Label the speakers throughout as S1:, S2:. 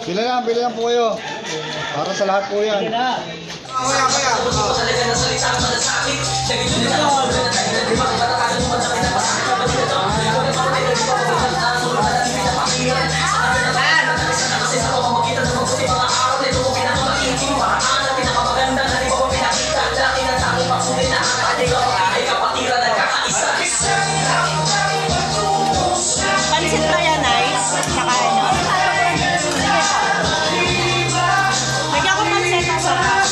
S1: Bili lang po kayo. Para sa lahat po yan.
S2: Pansit ba yan, nice? Saka ano? Lagyan ko pansit ang sarap.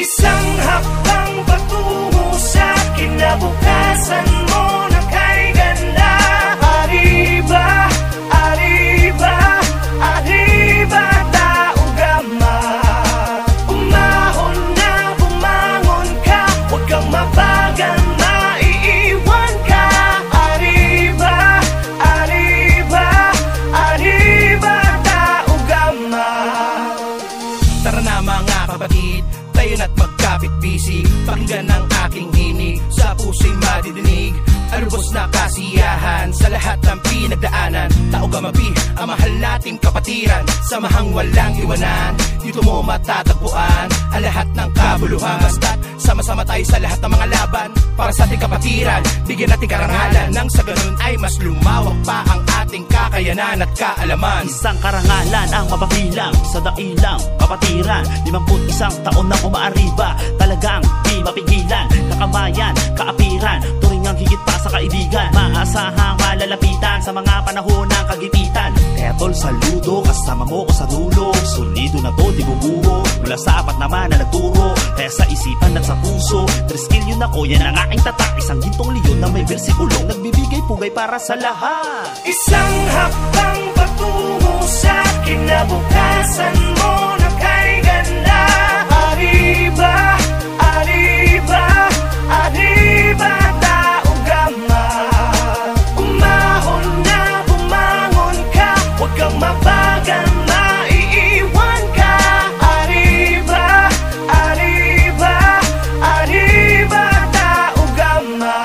S3: Isang hakbang patungo sa kinabukasan mo na kay ganda. Arriba, arriba, arriba, tao gama. Umahon na, bumangon ka, huwag kang mabagal, maiiwan ka. Arriba, arriba, arriba, tao gama. Tara na mga kapatid, tayo na't magkapit-bisig. Pakinggan ang aking hini, sa puso'y madidinig. Arubos na kasiyahan sa lahat ng pinagdaanan. Tao gamapi, ang mahal nating kapatiran. Samahang walang iwanan, dito mo matatagpuan ang lahat ng kabuluhan. Basta't sama-sama tayo sa lahat ng mga laban para sa ating kapatiran. Bigyan natin karangalan, nang sa ganun ay mas lumawak pa ang ating kakayanan at kaalaman.
S4: Isang karangalan ang mapabilang sa dailang kapatiran. 51 taon na umaariba, talagang di mapigilan. Kakamayan, kaapiran, turingang higit pa sa kaibigan. Maasahang malalapitan sa mga panahon ng kagipitan. Kaya tol, saludo, kasama mo ko sa dulo. Solido na to, di bubuo. Mula sa apat naman na nagturo, kaya sa isipan at sa puso. Triskill yun ako, yan ang aking tatak. Isang gintong leon na may versikulong nagbibigay pugay para sa lahat.
S3: Isang hakbang patungo sa kinabukasan mo na kay ganda. Arriba, arriba, arriba, tao gama. Umahon na, bumangon ka, huwag kang mabagal, maiiwan ka. Arriba, arriba, arriba, tao gama.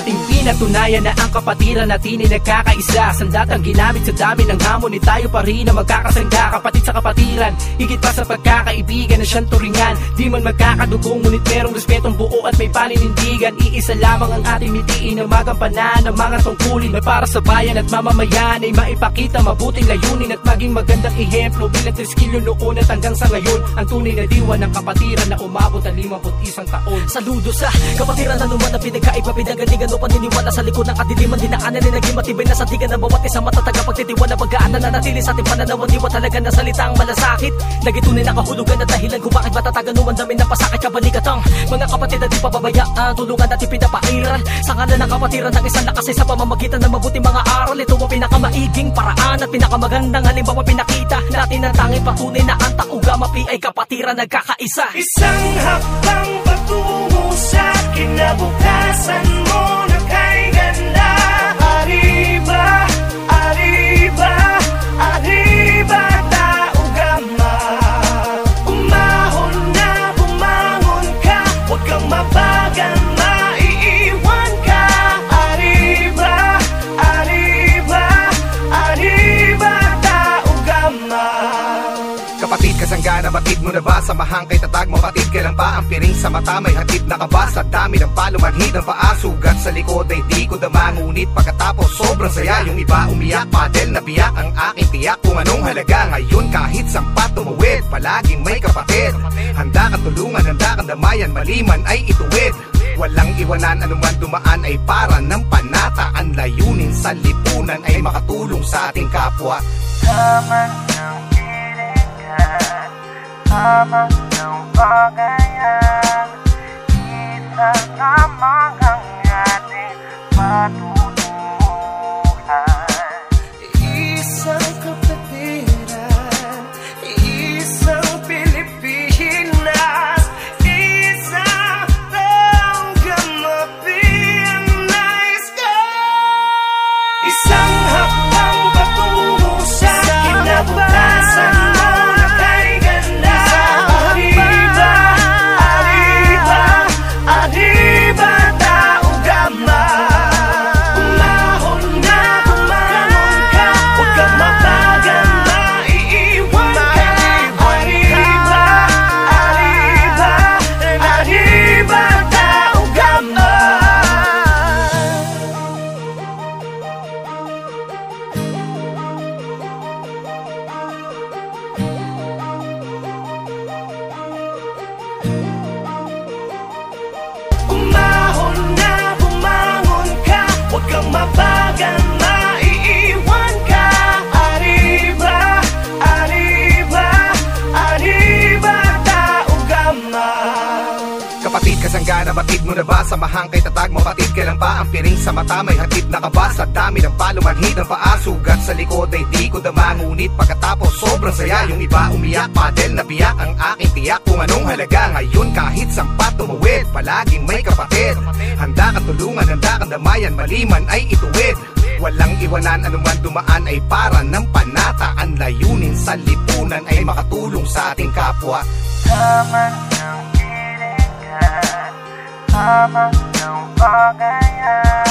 S3: Ating pinatunayan na ang kapatiran natin ay nagkakaisa. Sandatang ginamit sa dami ng hamon, ni tayo pa rin na magkakasangga. Kapatid sa kapatiran, higit pa sa pagkakaibigan na siyang turingan. Di man magkakadugong, ngunit merong respetong buo at may paninindigan. Iisa lamang ang ating mitiin na magampanan ng mga tungkulin na para sa bayan at mamamayan ay maipakita mabuting layunin at maging magandang ehemplo bilang triskilyo noon at hanggang sa ngayon. Ang tunay na diwa ng kapatiran na umabot ang 51 taon. Saludo sa kapatiran na naman na pinagkaiba, pinagalingan o paniniwala sa likod ng kadiliman. Dinaanan ay naging matibay na sandigan ng bawat isang matataga pagtitiwala. Pagkaan na nanatili sa ating pananaw, diwa talaga na salitang malasakit. Nagitunay na kahulugan at dahilan kung bakit matatagan naman dami ng pasakit kabaligatang mga kapatid na di pababayaan. Tulungan natin pinapairal sa ngalan ng kapatiran ng isang lakas sa pamamagitan ng mabuting mga aral. Ito ang pinakamaiging paraan at pinakamagandang halimbawa pinakita natin ang tanging patunay na ang tao gamapi ay kapatiran nagkakaisa. Isang hakbang patungo sa kinabukasan mo na kay ganda. Arriba, arriba, arriba, tao gama. Umahon na, bumangon ka, huwag kang mabagal, maiiwan ka. Arriba, arriba, arriba, tao gama. Kapatid, kasangga na batid mo na ba? Samahang kay tatag mo patid, kailan pa ang piring sa mata may hatid na kaba? Sa dami ng palumanhid ng paa, sugat sa likod ay di ko dama. Ngunit pagkatapos sobrang saya, yung iba umiyak, padel na biyak ang aking tiyak. Kung anong halaga ngayon kahit sampat tumuwid, palaging may kapatid. Handa kang tulungan, handa kang damayan, maliman ay ituwid. Walang iwanan, anuman dumaan ay para ng panata.
S5: layunin sa lipunan ay makatulong sa ating kapwa.
S3: Tama ng hilingan, tama ng bagayan, isa lamang ang ating patutulungan. Isang kapatiran, isang Pilipinas, isang taong kamapi ang nais ko. Isang hakbang patungo sa kinabukasan mo na kay ganda. Arriba, arriba, arriba, tao gama. Umahon na, bumangon ka, huwag kang mabagal, maiiwan ka. Arriba, arriba, arriba, tao gama. Umahon na, bumangon ka, huwag kang mabagal, maiiwan ka. Arriba, arriba, arriba, tao gama.
S5: Kapatid, kasanggana, batid mo na ba? Samahang kay tatag, mapatid, kailan pa ang piring sa mata? May hatid na ka ba? Sa dami ng palumanhid ng paa, sugat sa likod ay di ko dama. Ngunit pagkatapos sobrang saya, yung iba umiyak, padel na biyak ang aking tiyak. Kung anong halaga ngayon kahit sampat tumuwid, palaging may kapatid. Handa kang tulungan, handa kang damayan, maliman ay ituwid. Walang iwanan, anuman dumaan ay para ng panata. Ang layunin sa lipunan ay makatulong sa ating kapwa.
S3: Tama ng hilingan, tama ng bagayan,